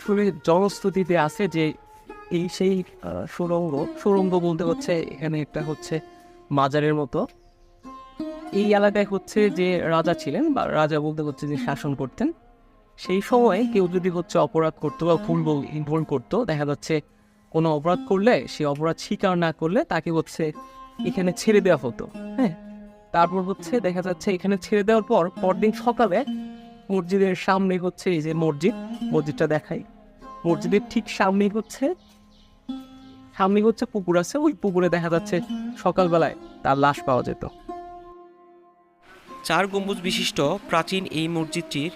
আসলে জনশ্রুতিতে আছে যে এই সেই সুড়ঙ্গ বলতে হচ্ছে এখানে একটা হচ্ছে মাজারের মতো। এই এলাকায় হচ্ছে যে রাজা ছিলেন বা রাজা বলতে হচ্ছে যে শাসন করতেন, সেই সময় কেউ যদি হচ্ছে অপরাধ করতো বা ভুল করতো, দেখা যাচ্ছে কোনো অপরাধ করলে সে অপরাধ স্বীকার না করলে তাকে হচ্ছে এখানে ছেড়ে দেওয়া হতো। হ্যাঁ, তারপর হচ্ছে দেখা যাচ্ছে এখানে ছেড়ে দেওয়ার পর পরদিন সকালে মসজিদের সামনে হচ্ছে এই যে মসজিদটা দেখাই, মসজিদের ঠিক সামনে হচ্ছে পুকুর আছে, ওই পুকুরে দেখা যাচ্ছে সকালবেলায় তার লাশ পাওয়া যেত। 4 গম্বুজ বিশিষ্ট প্রাচীন এই মসজিদটির